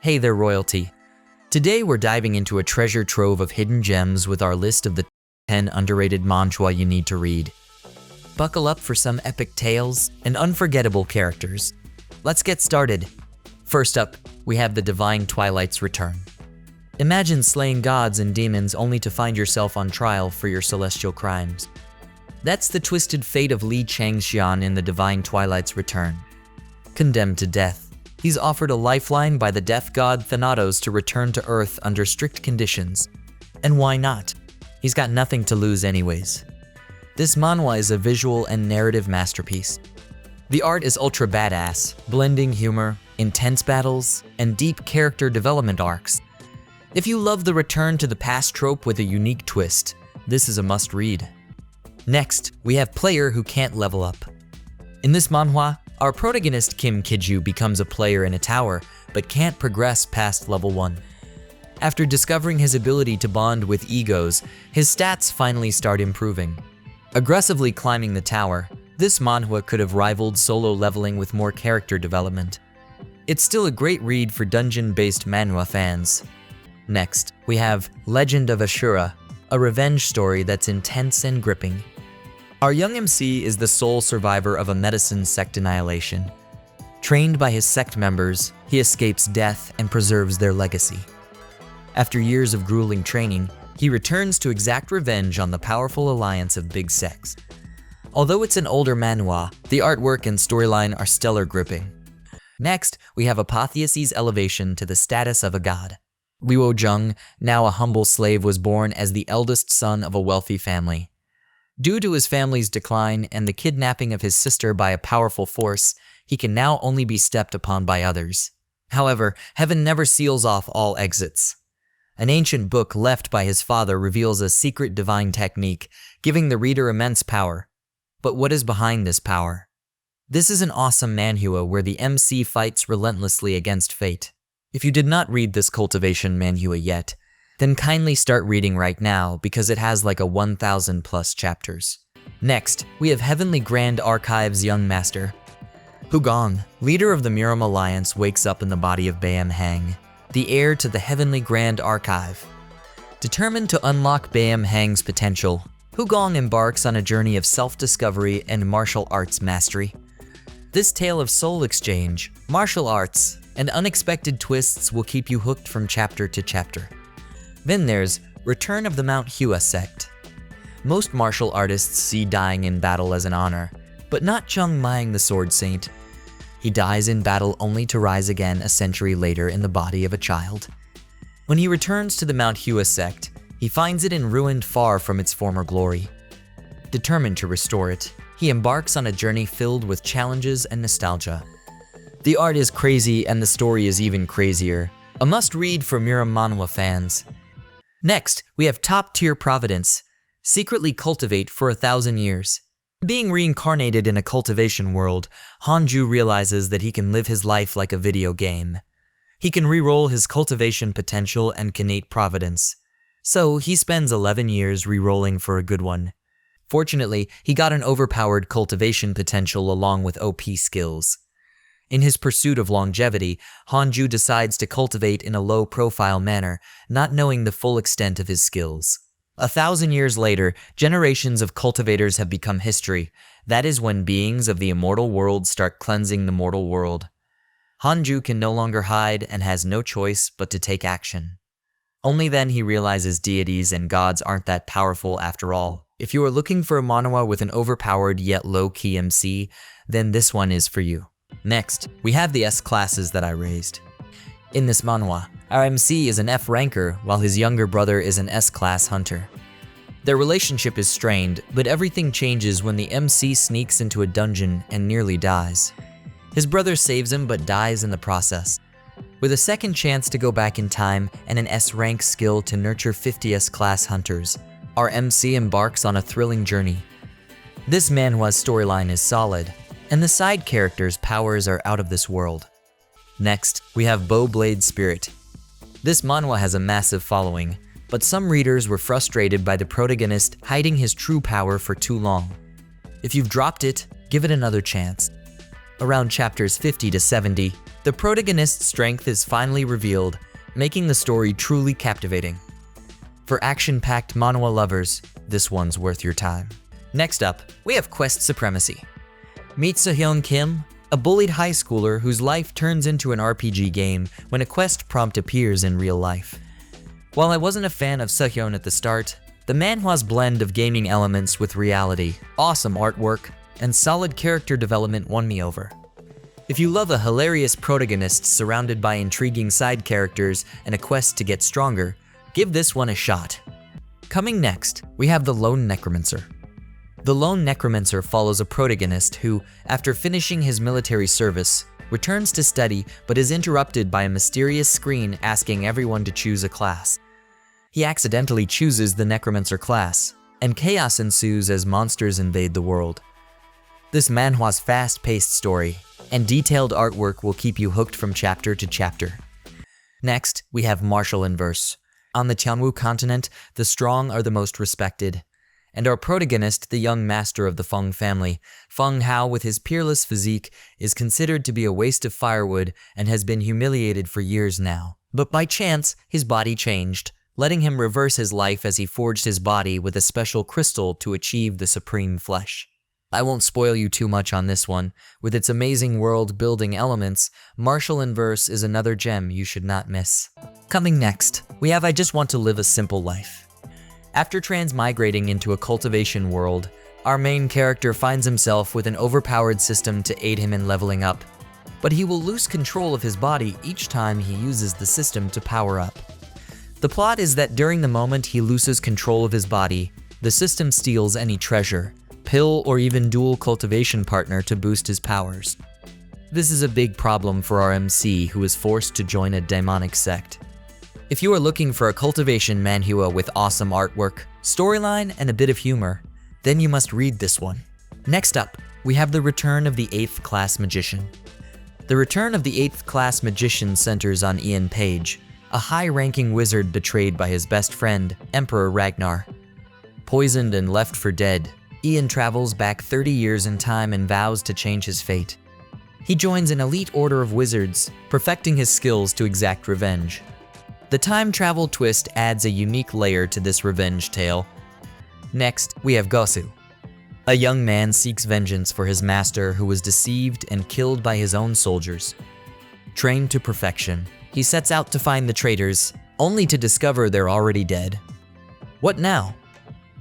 Hey there, royalty. Today we're diving into a treasure trove of hidden gems with our list of the 10 underrated manhwa you need to read. Buckle up for some epic tales and unforgettable characters. Let's get started. First up, we have the divine Twilight's return. Imagine slaying gods and demons only to find yourself on trial for your celestial crimes. That's the twisted fate of Li Changxian in the divine Twilight's return. Condemned to death, he's offered a lifeline by the death god Thanatos to return to Earth under strict conditions. And why not? He's got nothing to lose anyways. This manhwa is a visual and narrative masterpiece. The art is ultra badass, blending humor, intense battles, and deep character development arcs. If you love the return to the past trope with a unique twist, this is a must-read. Next, we have Player Who Can't Level Up. In this manhwa, our protagonist Kim Kiju becomes a player in a tower, but can't progress past level 1. After discovering his ability to bond with egos, his stats finally start improving. Aggressively climbing the tower, this manhwa could have rivaled solo leveling with more character development. It's still a great read for dungeon-based manhwa fans. Next, we have Legend of Asura, a revenge story that's intense and gripping. Our young MC is the sole survivor of a medicine sect annihilation. Trained by his sect members, he escapes death and preserves their legacy. After years of grueling training, he returns to exact revenge on the powerful alliance of big sects. Although it's an older manhwa, the artwork and storyline are stellar gripping. Next, we have Apotheosis' elevation to the status of a god. Liu Zheng, now a humble slave, was born as the eldest son of a wealthy family. Due to his family's decline and the kidnapping of his sister by a powerful force, he can now only be stepped upon by others. However, heaven never seals off all exits. An ancient book left by his father reveals a secret divine technique, giving the reader immense power. But what is behind this power? This is an awesome manhwa where the MC fights relentlessly against fate. If you did not read this cultivation manhwa yet, then kindly start reading right now because it has like a 1,000 plus chapters. Next, we have Heavenly Grand Archive's young master. Hugong, leader of the Miram Alliance, wakes up in the body of Bayam Hang, the heir to the Heavenly Grand Archive. Determined to unlock Bayam Hang's potential, Hugong embarks on a journey of self-discovery and martial arts mastery. This tale of soul exchange, martial arts, and unexpected twists will keep you hooked from chapter to chapter. Then there's Return of the Mount Hua Sect. Most martial artists see dying in battle as an honor, but not Chung Maing the Sword Saint. He dies in battle only to rise again a century later in the body of a child. When he returns to the Mount Hua Sect, he finds it in ruin far from its former glory. Determined to restore it, he embarks on a journey filled with challenges and nostalgia. The art is crazy and the story is even crazier. A must-read for Miram manhwa fans. Next, we have top-tier Providence, secretly cultivate for 1,000 years. Being reincarnated in a cultivation world, Hanju realizes that he can live his life like a video game. He can re-roll his cultivation potential and connate Providence. So he spends 11 years re-rolling for a good one. Fortunately, he got an overpowered cultivation potential along with OP skills. In his pursuit of longevity, Hanju decides to cultivate in a low-profile manner, not knowing the full extent of his skills. 1,000 years later, generations of cultivators have become history. That is when beings of the immortal world start cleansing the mortal world. Hanju can no longer hide and has no choice but to take action. Only then he realizes deities and gods aren't that powerful after all. If you are looking for a manhwa with an overpowered yet low-key MC, then this one is for you. Next, we have the S classes that I raised. In this manhwa, our MC is an F ranker while his younger brother is an S-class hunter. Their relationship is strained, but everything changes when the MC sneaks into a dungeon and nearly dies. His brother saves him but dies in the process. With a second chance to go back in time and an S-rank skill to nurture 50 S-class hunters, our MC embarks on a thrilling journey. This manhwa's storyline is solid, and the side characters' powers are out of this world. Next, we have Bowblade Spirit. This manhwa has a massive following, but some readers were frustrated by the protagonist hiding his true power for too long. If you've dropped it, give it another chance. Around chapters 50 to 70, the protagonist's strength is finally revealed, making the story truly captivating. For action-packed manhwa lovers, this one's worth your time. Next up, we have Quest Supremacy. Meet Sehyun Kim, a bullied high schooler whose life turns into an RPG game when a quest prompt appears in real life. While I wasn't a fan of Sehyun at the start, the manhwa's blend of gaming elements with reality, awesome artwork, and solid character development won me over. If you love a hilarious protagonist surrounded by intriguing side characters and a quest to get stronger, give this one a shot. Coming next, we have the Lone Necromancer. The Lone Necromancer follows a protagonist who, after finishing his military service, returns to study but is interrupted by a mysterious screen asking everyone to choose a class. He accidentally chooses the Necromancer class, and chaos ensues as monsters invade the world. This manhwa's fast-paced story and detailed artwork will keep you hooked from chapter to chapter. Next, we have Martial Inverse. On the Tianwu continent, the strong are the most respected, and our protagonist, the young master of the Feng family, Feng Hao with his peerless physique, is considered to be a waste of firewood and has been humiliated for years now. But by chance, his body changed, letting him reverse his life as he forged his body with a special crystal to achieve the supreme flesh. I won't spoil you too much on this one. With its amazing world-building elements, Martial Inverse is another gem you should not miss. Coming next, we have I Just Want to Live a Simple Life. After transmigrating into a cultivation world, our main character finds himself with an overpowered system to aid him in leveling up, but he will lose control of his body each time he uses the system to power up. The plot is that during the moment he loses control of his body, the system steals any treasure, pill, or even dual cultivation partner to boost his powers. This is a big problem for our MC, who is forced to join a demonic sect. If you are looking for a cultivation manhwa with awesome artwork, storyline, and a bit of humor, then you must read this one. Next up, we have The Return of the 8th Class Magician. The Return of the 8th Class Magician centers on Ian Page, a high-ranking wizard betrayed by his best friend, Emperor Ragnar. Poisoned and left for dead, Ian travels back 30 years in time and vows to change his fate. He joins an elite order of wizards, perfecting his skills to exact revenge. The time travel twist adds a unique layer to this revenge tale. Next, we have Gosu. A young man seeks vengeance for his master who was deceived and killed by his own soldiers. Trained to perfection, he sets out to find the traitors, only to discover they're already dead. What now?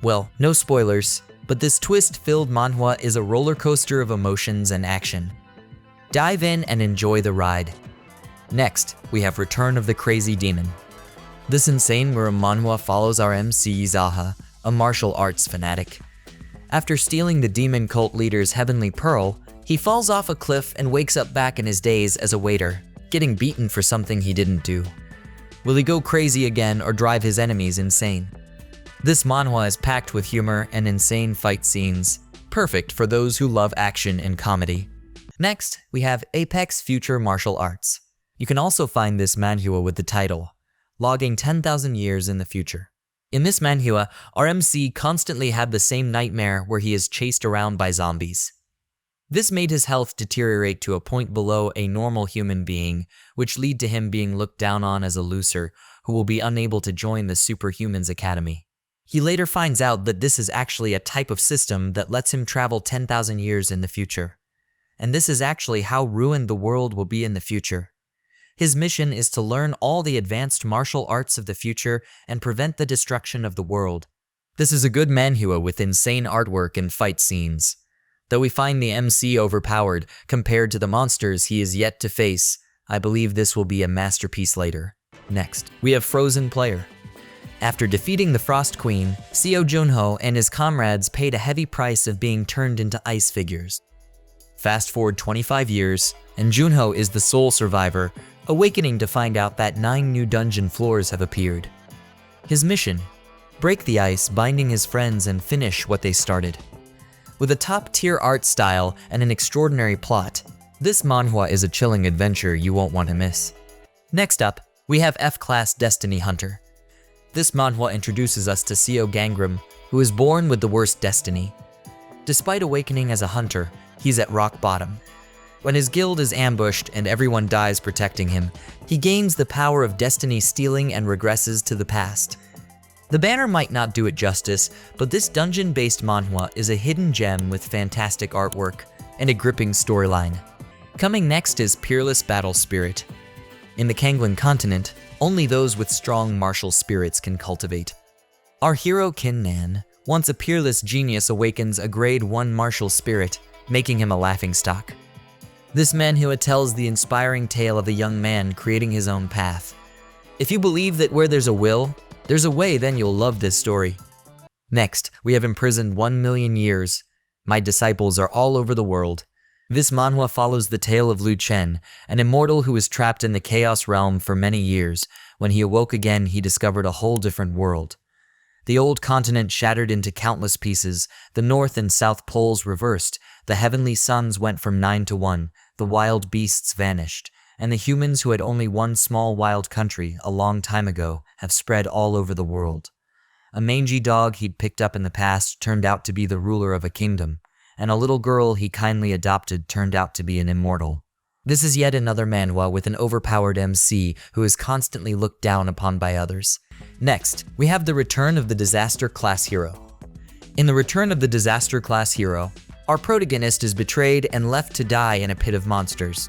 Well, no spoilers, but this twist-filled manhwa is a roller coaster of emotions and action. Dive in and enjoy the ride. Next, we have Return of the Crazy Demon. This insane manhwa follows our MC Zaha, a martial arts fanatic. After stealing the demon cult leader's heavenly pearl, he falls off a cliff and wakes up back in his days as a waiter, getting beaten for something he didn't do. Will he go crazy again or drive his enemies insane? This manhwa is packed with humor and insane fight scenes, perfect for those who love action and comedy. Next, we have Apex Future Martial Arts. You can also find this manhwa with the title, Logging 10,000 Years in the Future. In this manhwa, our MC constantly had the same nightmare where he is chased around by zombies. This made his health deteriorate to a point below a normal human being, which lead to him being looked down on as a loser who will be unable to join the Superhumans Academy. He later finds out that this is actually a type of system that lets him travel 10,000 years in the future. And this is actually how ruined the world will be in the future. His mission is to learn all the advanced martial arts of the future and prevent the destruction of the world. This is a good manhwa with insane artwork and fight scenes. Though we find the MC overpowered compared to the monsters he is yet to face, I believe this will be a masterpiece later. Next, we have Frozen Player. After defeating the Frost Queen, Seo Junho and his comrades paid a heavy price of being turned into ice figures. Fast forward 25 years, and Junho is the sole survivor, awakening to find out that 9 new dungeon floors have appeared. His mission: break the ice, binding his friends and finish what they started. With a top-tier art style and an extraordinary plot, this manhwa is a chilling adventure you won't want to miss. Next up, we have F-Class Destiny Hunter. This manhwa introduces us to Seo Gangram, who is born with the worst destiny. Despite awakening as a hunter, he's at rock bottom. When his guild is ambushed and everyone dies protecting him, he gains the power of destiny stealing and regresses to the past. The banner might not do it justice, but this dungeon-based manhwa is a hidden gem with fantastic artwork and a gripping storyline. Coming next is Peerless Battle Spirit. In the Kanglan continent, only those with strong martial spirits can cultivate. Our hero Kinnan, once a peerless genius, awakens a grade 1 martial spirit, making him a laughingstock. This manhwa tells the inspiring tale of a young man creating his own path. If you believe that where there's a will, there's a way, then you'll love this story. Next, we have Imprisoned 1 million years. My disciples are all over the world. This manhwa follows the tale of Lu Chen, an immortal who was trapped in the Chaos Realm for many years. When he awoke again, he discovered a whole different world. The old continent shattered into countless pieces, the North and South poles reversed, the heavenly suns went from 9 to 1, the wild beasts vanished, and the humans who had only one small wild country a long time ago have spread all over the world. A mangy dog he'd picked up in the past turned out to be the ruler of a kingdom, and a little girl he kindly adopted turned out to be an immortal. This is yet another manhwa with an overpowered MC who is constantly looked down upon by others. Next, we have the return of the Disaster Class Hero. In the Return of the Disaster Class Hero, our protagonist is betrayed and left to die in a pit of monsters.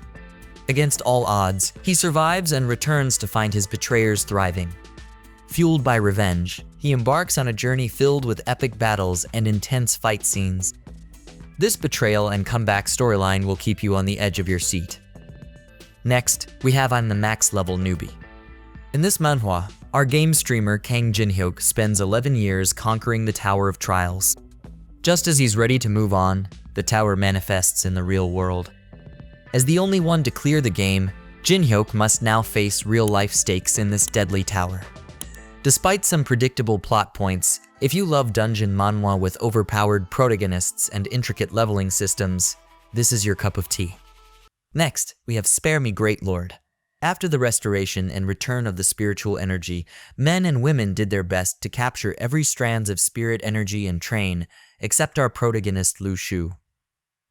Against all odds, he survives and returns to find his betrayers thriving. Fueled by revenge, he embarks on a journey filled with epic battles and intense fight scenes. This betrayal and comeback storyline will keep you on the edge of your seat. Next, we have I'm the Max Level Newbie. In this manhwa, our game streamer Kang Jin-hyuk spends 11 years conquering the Tower of Trials. Just as he's ready to move on, the tower manifests in the real world. As the only one to clear the game, Jin-hyuk must now face real-life stakes in this deadly tower. Despite some predictable plot points, if you love dungeon manhwa with overpowered protagonists and intricate leveling systems, this is your cup of tea. Next, we have Spare Me Great Lord. After the restoration and return of the spiritual energy, men and women did their best to capture every strand of spirit energy and train, except our protagonist Lu Shu.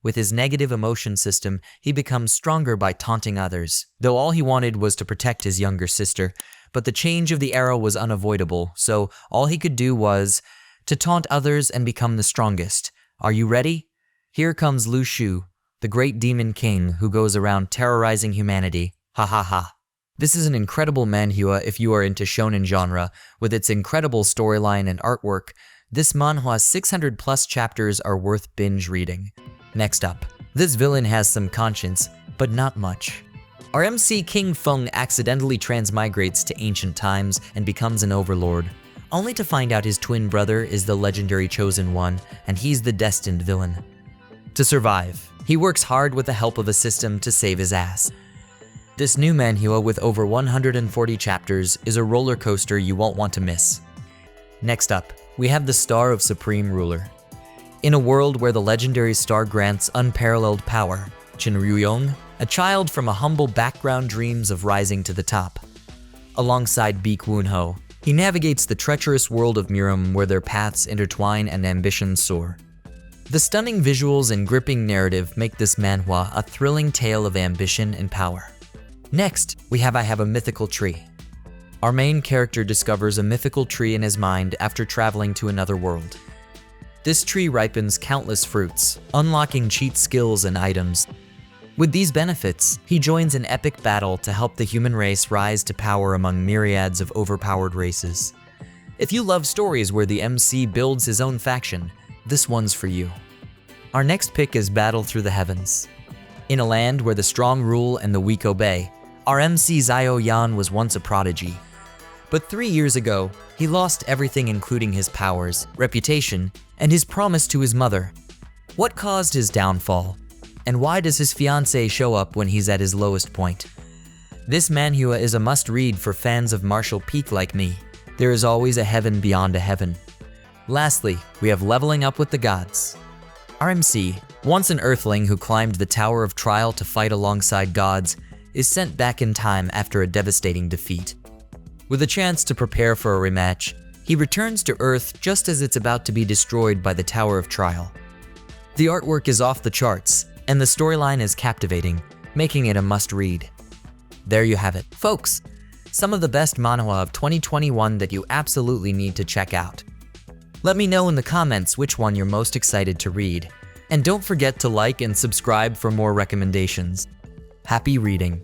With his negative emotion system, he becomes stronger by taunting others, though all he wanted was to protect his younger sister. But the change of the era was unavoidable, so all he could do was to taunt others and become the strongest. Are you ready? Here comes Lu Shu, the great demon king who goes around terrorizing humanity. Ha ha ha. This is an incredible manhwa if you are into shonen genre. With its incredible storyline and artwork, this manhwa's 600 plus chapters are worth binge reading. Next up, this villain has some conscience, but not much. Our MC King Feng accidentally transmigrates to ancient times and becomes an overlord, only to find out his twin brother is the legendary Chosen One, and he's the destined villain. To survive, he works hard with the help of a system to save his ass. This new manhwa with over 140 chapters is a roller coaster you won't want to miss. Next up, we have the Star of Supreme Ruler. In a world where the legendary star grants unparalleled power, Chin Ryuyong, a child from a humble background, dreams of rising to the top. Alongside Baek Woon-ho, he navigates the treacherous world of Miram where their paths intertwine and ambitions soar. The stunning visuals and gripping narrative make this manhwa a thrilling tale of ambition and power. Next, we have I Have a Mythical Tree. Our main character discovers a mythical tree in his mind after traveling to another world. This tree ripens countless fruits, unlocking cheat skills and items. With these benefits, he joins an epic battle to help the human race rise to power among myriads of overpowered races. If you love stories where the MC builds his own faction, this one's for you. Our next pick is Battle Through the Heavens. In a land where the strong rule and the weak obey, our MC Zio Yan was once a prodigy. But 3 years ago, he lost everything including his powers, reputation, and his promise to his mother. What caused his downfall? And why does his fiancée show up when he's at his lowest point? This manhwa is a must-read for fans of martial peak like me. There is always a heaven beyond a heaven. Lastly, we have Leveling Up with the Gods. Our MC, once an earthling who climbed the Tower of Trial to fight alongside gods, is sent back in time after a devastating defeat. With a chance to prepare for a rematch, he returns to Earth just as it's about to be destroyed by the Tower of Trial. The artwork is off the charts, and the storyline is captivating, making it a must-read. There you have it, folks. Some of the best manhwa of 2021 that you absolutely need to check out. Let me know in the comments which one you're most excited to read. And don't forget to like and subscribe for more recommendations. Happy reading!